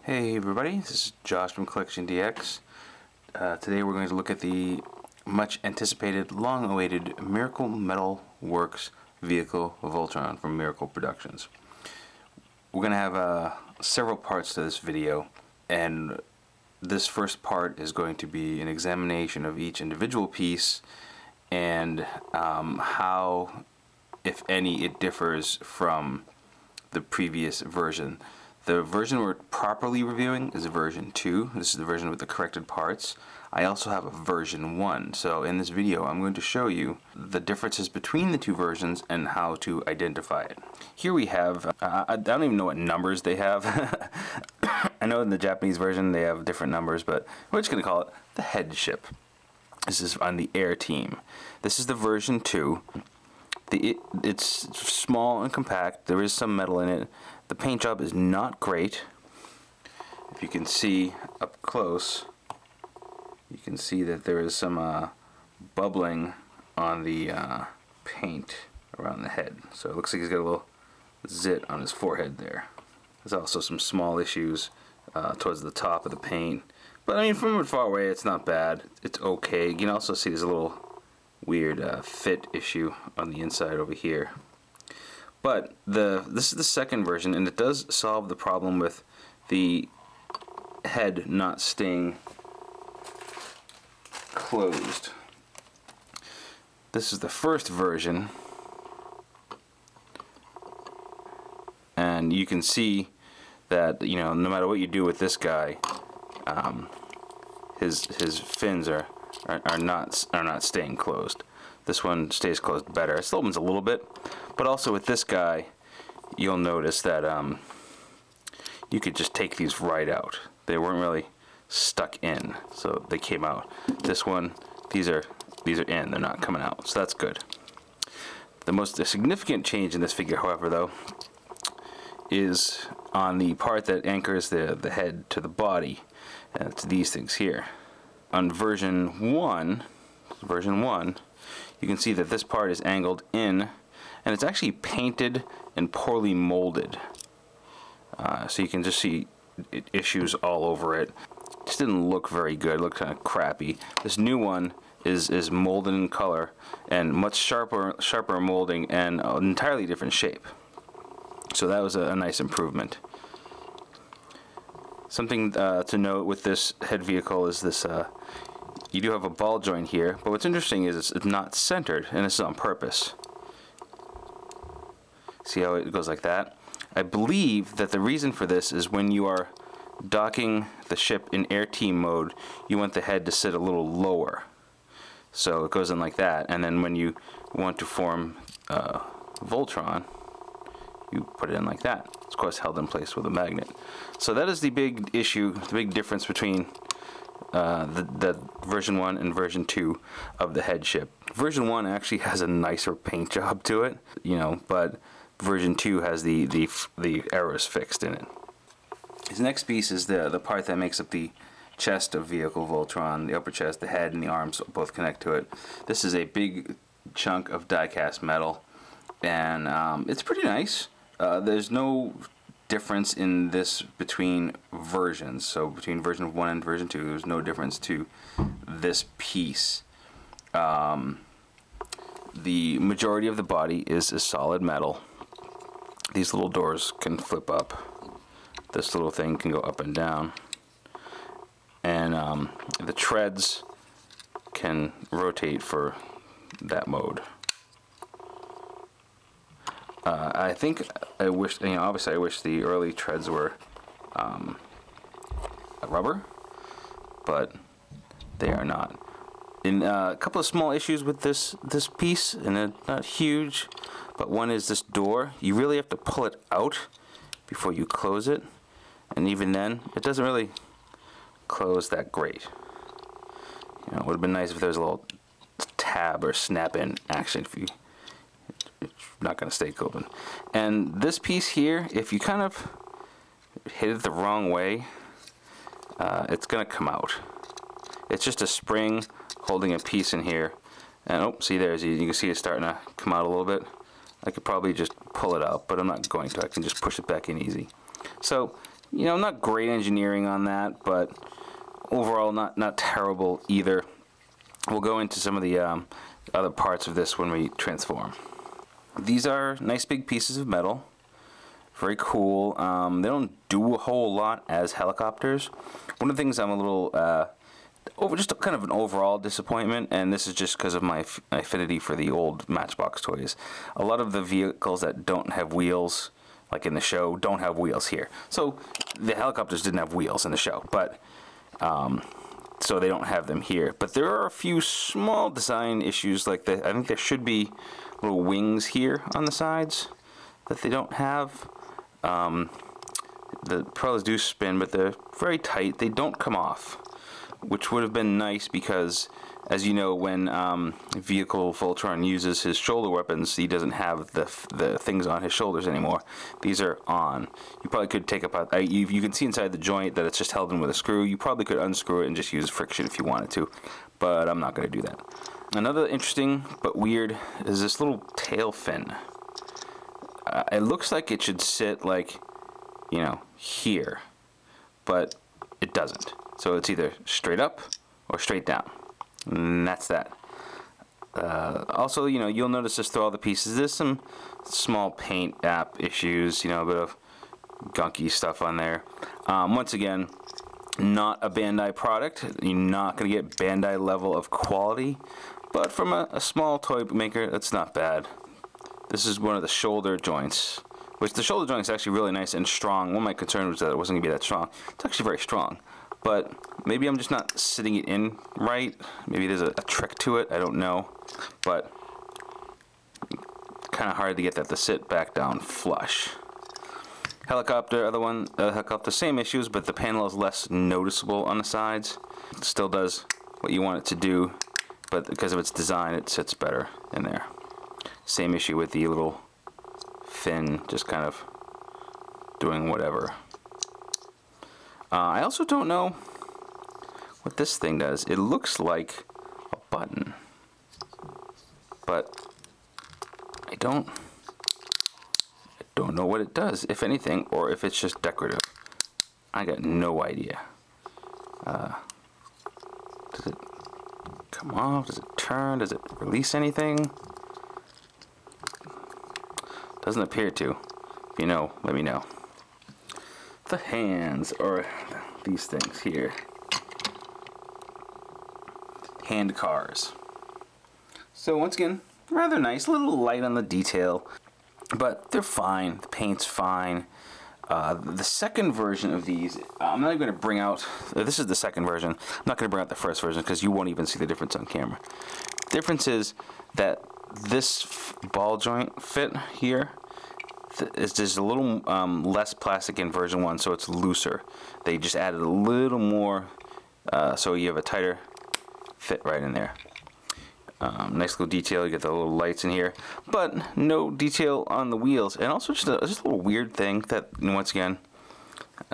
Hey everybody, this is Josh from CollectionDX. Today we're going to look at the much anticipated, long-awaited Miracle Metal Works vehicle Voltron from Miracle Productions. We're going to have several parts to this video, and this first part is going to be an examination of each individual piece and how, if any, it differs from the previous version. The version we're properly reviewing is version 2. This is the version with the corrected parts. I also have a version 1. So in this video I'm going to show you the differences between the two versions and how to identify it. Here we have, I don't even know what numbers they have. I know in the Japanese version they have different numbers, but we're just going to call it the head ship. This is on the Air team. This is the version 2. It's small and compact. There is some metal in it. The paint job is not great. If you can see up close, you can see that there is some bubbling on the paint around the head. So it looks like he's got a little zit on his forehead there. There's also some small issues towards the top of the paint. But I mean, from far away, it's not bad. It's okay. You can also see there's a little weird fit issue on the inside over here. But this is the second version, and it does solve the problem with the head not staying closed. This is the first version, and you can see that, you know, no matter what you do with this guy, his fins are not staying closed. This one stays closed better. It still opens a little bit, but also with this guy, you'll notice that you could just take these right out. They weren't really stuck in, so they came out. This one, these are in. They're not coming out, so that's good. The most significant change in this figure, however, though, is on the part that anchors the head to the body, and it's these things here. On version 1, you can see that this part is angled in, and it's actually painted and poorly molded. So you can just see issues all over it. Just didn't look very good. It looked kind of crappy. This new one is molded in color and much sharper molding and an entirely different shape. So that was a nice improvement. Something to note with this head vehicle is this. You do have a ball joint here, but what's interesting is it's not centered, and this is on purpose. See how it goes like that? I believe that the reason for this is when you are docking the ship in Air Team mode, you want the head to sit a little lower. So it goes in like that, and then when you want to form Voltron, you put it in like that. It's of course held in place with a magnet. So that is the big issue, the big difference between the version 1 and version 2 of the head ship. Version 1 actually has a nicer paint job to it, you know, but version 2 has the errors fixed in it. His next piece is the part that makes up the chest of vehicle Voltron. The upper chest, the head, and the arms both connect to it. This is a big chunk of die-cast metal, and it's pretty nice. There's no difference in this between versions, so between version 1 and version 2 there's no difference to this piece. The majority of the body is solid metal. These little doors can flip up. This little thing can go up and down, and the treads can rotate for that mode. I think I wish, you know, obviously I wish the early treads were rubber, but they are not. In a couple of small issues with this piece, and they're not huge, but one is this door. You really have to pull it out before you close it, and even then, it doesn't really close that great. You know, it would have been nice if there was a little tab or snap-in action for you. It's not going to stay open. And this piece here, if you kind of hit it the wrong way, it's going to come out. It's just a spring holding a piece in here, and oh, see there, you can see it's starting to come out a little bit. I could probably just pull it out, but I'm not going to. I can just push it back in easy. So You know, not great engineering on that, but overall not terrible either. We'll go into some of the other parts of this when we transform. These are nice big pieces of metal. Very cool. They don't do a whole lot as helicopters. One of the things I'm a little just kind of an overall disappointment, and this is just because of my affinity for the old Matchbox toys. A lot of the vehicles that don't have wheels, like in the show, don't have wheels here. So the helicopters didn't have wheels in the show, but so they don't have them here. But there are a few small design issues, like I think there should be little wings here on the sides that they don't have. The propellers do spin, but they're very tight. They don't come off, which would have been nice because, as you know, when vehicle Voltron uses his shoulder weapons, he doesn't have the things on his shoulders anymore. These are on. You probably could take apart. You can see inside the joint that it's just held in with a screw. You probably could unscrew it and just use friction if you wanted to, but I'm not going to do that. Another interesting but weird is this little tail fin. It looks like it should sit like, you know, here, but it doesn't. So it's either straight up or straight down, and that's that. Also, you know, you'll notice this through all the pieces. There's some small paint app issues, you know, a bit of gunky stuff on there. Once again, not a Bandai product. You're not going to get Bandai level of quality, but from a small toy maker, that's not bad. This is one of the shoulder joints, which the shoulder joint is actually really nice and strong. One of my concerns was that it wasn't going to be that strong. It's actually very strong, but maybe I'm just not sitting it in right. Maybe there's a trick to it. I don't know, but kind of hard to get that to sit back down flush. Helicopter, other one, helicopter, same issues, but the panel is less noticeable on the sides. It still does what you want it to do, but because of its design, it sits better in there. Same issue with the little fin, just kind of doing whatever. I also don't know what this thing does. It looks like a button, but I don't know what it does, if anything, or if it's just decorative. I got no idea. Does it come off? Does it turn? Does it release anything? Doesn't appear to. If you know, let me know. The hands, or these things here. Hand cars. So once again, rather nice, a little light on the detail, but they're fine. The paint's fine. The second version of these, I'm not even going to bring out, this is the second version. I'm not going to bring out the first version because you won't even see the difference on camera. The difference is that this ball joint fit here is just a little less plastic in version 1, so it's looser. They just added a little more, so you have a tighter fit right in there. Nice little detail. You get the little lights in here, but no detail on the wheels. And also just a little weird thing that, once again,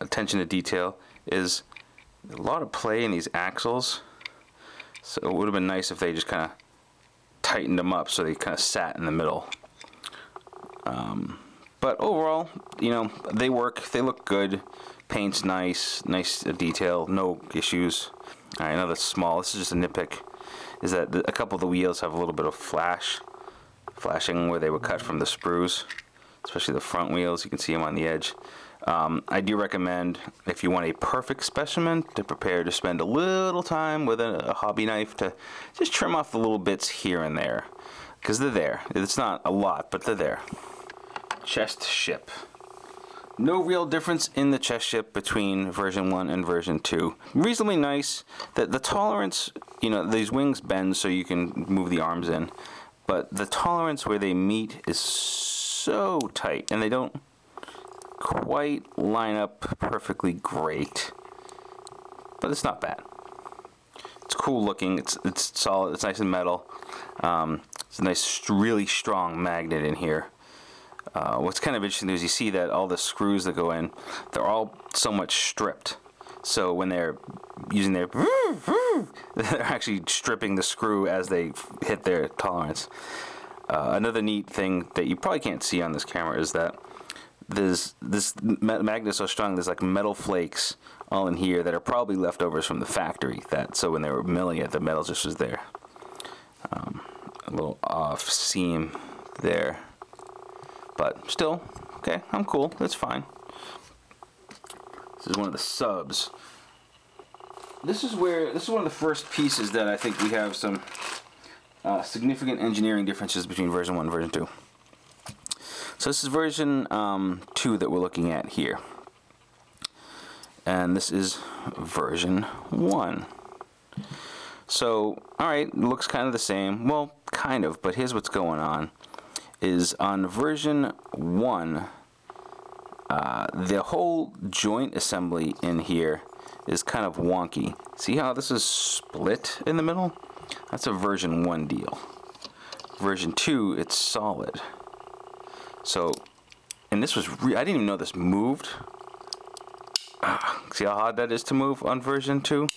attention to detail, is a lot of play in these axles. So it would have been nice if they just kind of tightened them up so they kind of sat in the middle. But overall, you know, they work. They look good. Paint's nice detail. No issues. All right, another small. This is just a nitpick. Is that a couple of the wheels have a little bit of flashing where they were cut from the sprues, especially the front wheels. You can see them on the edge. I do recommend, if you want a perfect specimen, to prepare to spend a little time with a hobby knife to just trim off the little bits here and there, because they're there. It's not a lot, but they're there. Chest ship. No real difference in the chest ship between version 1 and version 2. Reasonably nice. The tolerance, you know, these wings bend so you can move the arms in, but the tolerance where they meet is so tight, and they don't quite line up perfectly great, but it's not bad. It's cool looking. It's solid. It's nice and metal. It's a nice, really strong magnet in here. What's kind of interesting is you see that all the screws that go in, they're all somewhat stripped. So when they're using their, they're actually stripping the screw as they hit their tolerance. Another neat thing that you probably can't see on this camera is that there's this magnet is so strong, there's like metal flakes all in here that are probably leftovers from the factory. So when they were milling it, the metal just was there. A little off seam there, but still, okay, I'm cool, that's fine. This is one of the subs. This is one of the first pieces that I think we have some significant engineering differences between version 1 and version 2. So this is version 2 that we're looking at here. And this is version 1. So, alright, looks kind of the same. Well, kind of, but here's what's going on. Is on version 1, the whole joint assembly in here is kind of wonky. See how this is split in the middle? That's a version 1 deal. Version 2, it's solid. So, and this was, I didn't even know this moved. See how hard that is to move on version 2?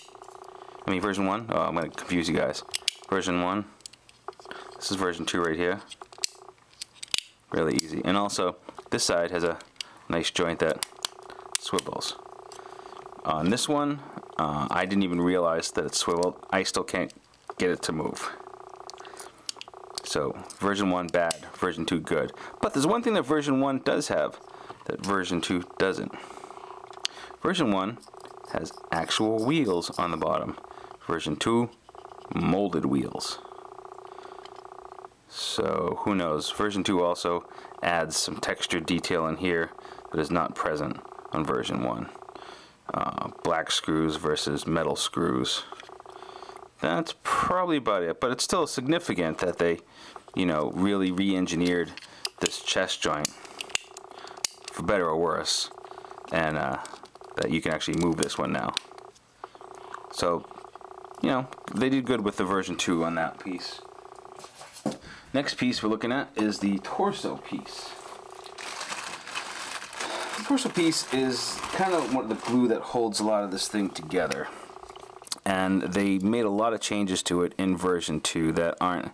I mean version 1? Oh, I'm going to confuse you guys. Version 1. This is version 2 right here. Really easy. And also, this side has a nice joint that swivels. On this one, I didn't even realize that it swiveled. I still can't get it to move. So, version 1 bad, version 2 good. But there's one thing that version 1 does have that version 2 doesn't. Version 1 has actual wheels on the bottom. Version 2, molded wheels. So, who knows? Version 2 also adds some texture detail in here that is not present on version 1. Black screws versus metal screws. That's probably about it, but it's still significant that they, you know, really re-engineered this chest joint, for better or worse, and that you can actually move this one now. So, you know, they did good with the version 2 on that piece. Next piece we're looking at is the torso piece. The torso piece is kind of the glue that holds a lot of this thing together. And they made a lot of changes to it in version 2 that aren't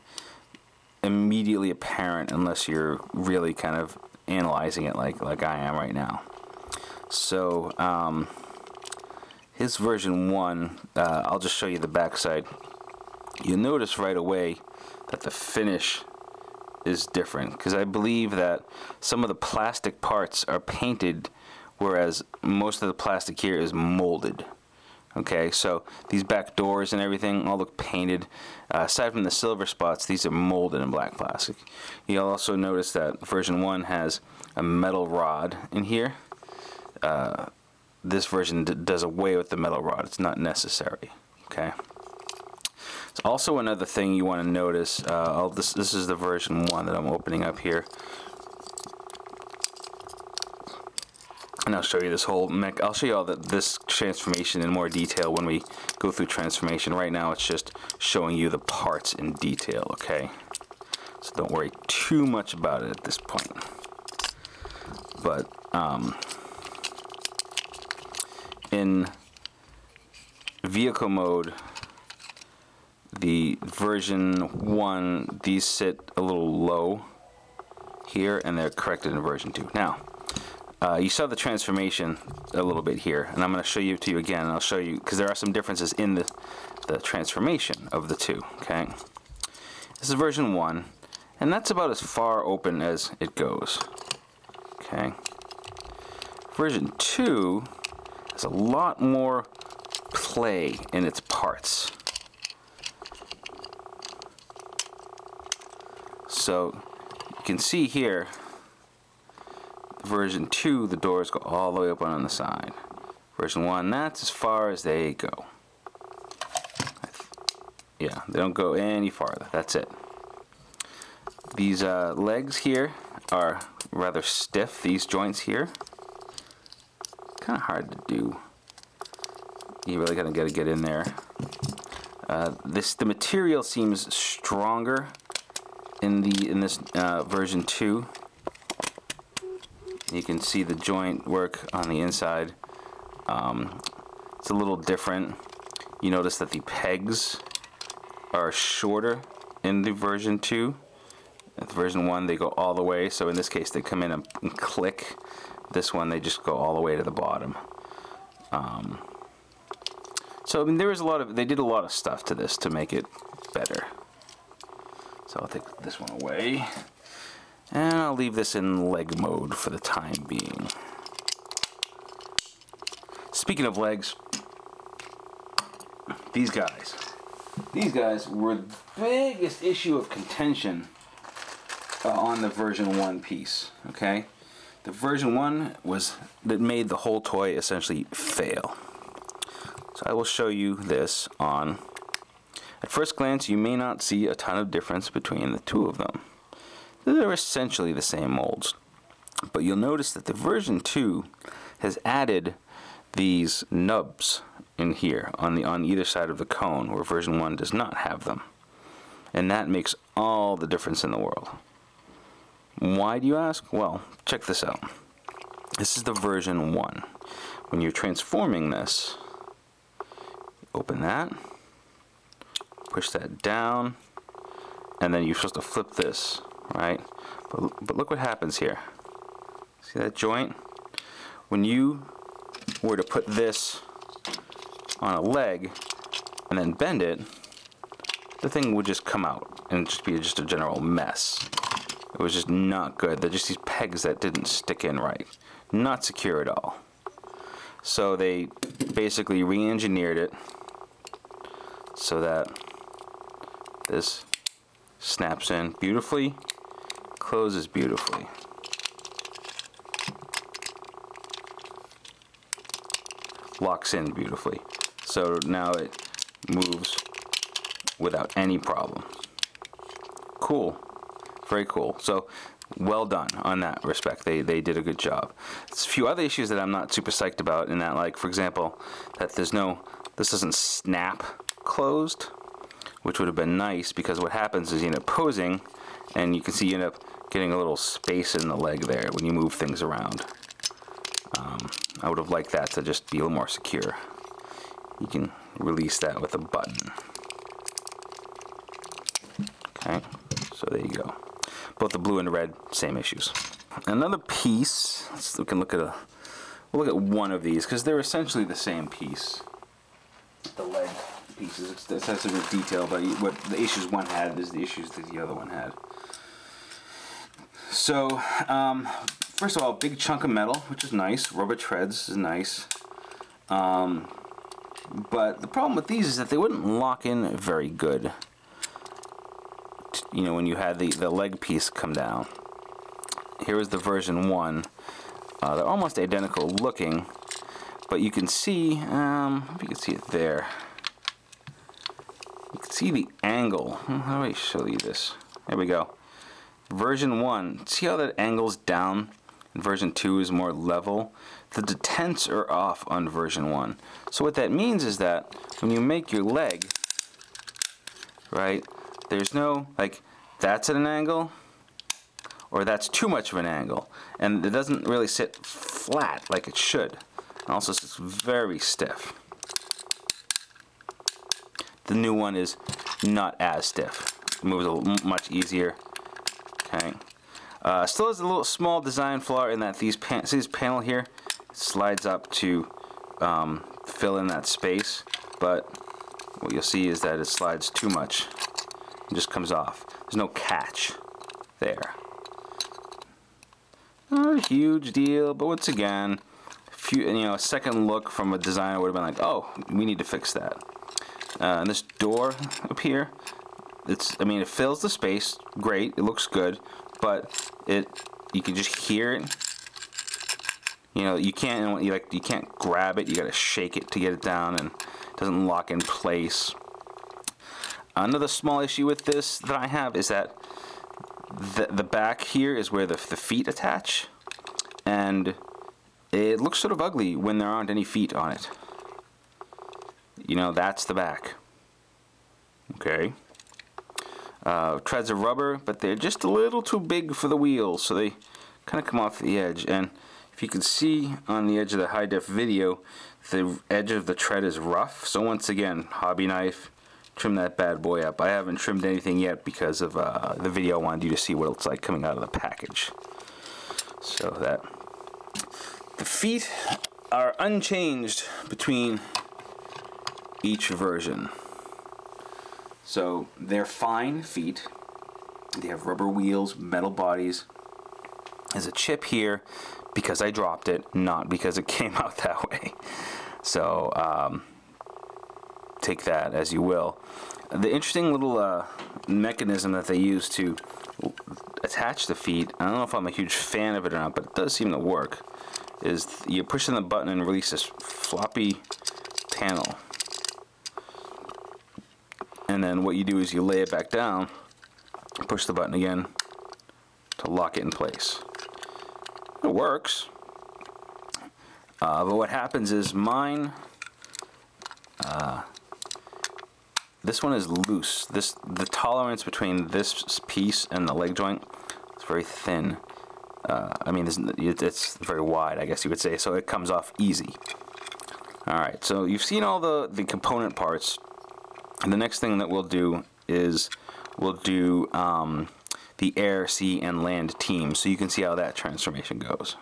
immediately apparent unless you're really kind of analyzing it like I am right now. So, his version 1, I'll just show you the backside. You'll notice right away that the finish is different, because I believe that some of the plastic parts are painted, whereas most of the plastic here is molded. Okay, so these back doors and everything all look painted. Aside from the silver spots, these are molded in black plastic. You'll also notice that version 1 has a metal rod in here. This version does away with the metal rod. It's not necessary. Okay. Also, another thing you want to notice, this is the version 1 that I'm opening up here. And I'll show you this whole I'll show you all this transformation in more detail when we go through transformation. Right now it's just showing you the parts in detail, okay? So don't worry too much about it at this point. But, in vehicle mode, the version 1, these sit a little low here, and they're corrected in version 2. Now, you saw the transformation a little bit here, and I'm going to show you to you again, and I'll show you, because there are some differences in the transformation of the two, okay? This is version 1, and that's about as far open as it goes, okay? Version 2 has a lot more play in its parts. So you can see here, version 2, the doors go all the way up on the side. Version 1, that's as far as they go. Yeah, they don't go any farther. That's it. These legs here are rather stiff, these joints here. Kind of hard to do. You really gotta get in there. The material seems stronger in this version 2. You can see the joint work on the inside. It's a little different. You notice that the pegs are shorter in the version 2. With version 1, they go all the way. So in this case, they come in and click. This one, they just go all the way to the bottom. So I mean, they did a lot of stuff to this to make it better. So I'll take this one away, and I'll leave this in leg mode for the time being. Speaking of legs, these guys were the biggest issue of contention on the version 1 piece. Okay, the version 1 was that made the whole toy essentially fail. So I will show you this on. At first glance, you may not see a ton of difference between the two of them. They're essentially the same molds, but you'll notice that the version 2 has added these nubs in here on either side of the cone, where version 1 does not have them, and that makes all the difference in the world. Why, do you ask? Well, check this out. This is the version 1. When you're transforming this, open that, push that down, and then you're supposed to flip this, right? But look what happens here. See that joint? When you were to put this on a leg and then bend it, the thing would just come out and just be just a general mess. It was just not good. They're just these pegs that didn't stick in right. Not secure at all. So they basically re-engineered it so that this snaps in beautifully, closes beautifully. Locks in beautifully. So now it moves without any problem. Cool. Very cool. So well done on that respect. They did a good job. There's a few other issues that I'm not super psyched about in that, like, for example, that this doesn't snap closed, which would have been nice, because what happens is you end up posing, and you can see you end up getting a little space in the leg there when you move things around. I would have liked that to just be a little more secure. You can release that with a button. Okay, so there you go. Both the blue and the red, same issues. Another piece, we can look at we'll look at one of these, because they're essentially the same piece. The leg pieces, it's has a bit of detail, but what the issues one had is the issues that the other one had. So, first of all, big chunk of metal, which is nice. Rubber treads is nice. But the problem with these is that they wouldn't lock in very good. You know, when you had the leg piece come down. Here is the version 1. They're almost identical looking, but you can see, if you can see it there. You can see the angle. How do I show you this? There we go. Version 1, see how that angles down? And version 2 is more level. The detents are off on version 1. So what that means is that when you make your leg, right, there's no, like, that's at an angle, or that's too much of an angle. And it doesn't really sit flat like it should. It also sits very stiff. The new one is not as stiff. It moves a little much easier. Okay. Still has a little small design flaw in that see this panel here slides up to fill in that space, but what you'll see is that it slides too much. It just comes off. There's no catch there. Not a huge deal, but once again, a second look from a designer would have been like, oh, we need to fix that. And this door up here, it fills the space, great, it looks good, but you can just hear it. You can't grab it, you gotta shake it to get it down, and it doesn't lock in place. Another small issue with this that I have is that the back here is where the feet attach, and it looks sort of ugly when there aren't any feet on it. That's the back. Okay. Treads are rubber, but they're just a little too big for the wheels, so they kind of come off the edge. And if you can see on the edge of the high-def video, the edge of the tread is rough. So once again, hobby knife, trim that bad boy up. I haven't trimmed anything yet because of the video I wanted you to see what it's like coming out of the package. So that the feet are unchanged between each version. So they're fine feet. They have rubber wheels, metal bodies. There's a chip here because I dropped it, not because it came out that way. So take that as you will. The interesting little mechanism that they use to attach the feet, I don't know if I'm a huge fan of it or not, but it does seem to work, is you push in the button and release this floppy panel. And then what you do is you lay it back down, push the button again to lock it in place. It works. But what happens is mine, this one is loose. The tolerance between this piece and the leg joint is very thin. I mean, it's very wide, I guess you would say, so it comes off easy. Alright, so you've seen all the component parts. And the next thing that we'll do is we'll do the air, sea, and land team, so you can see how that transformation goes.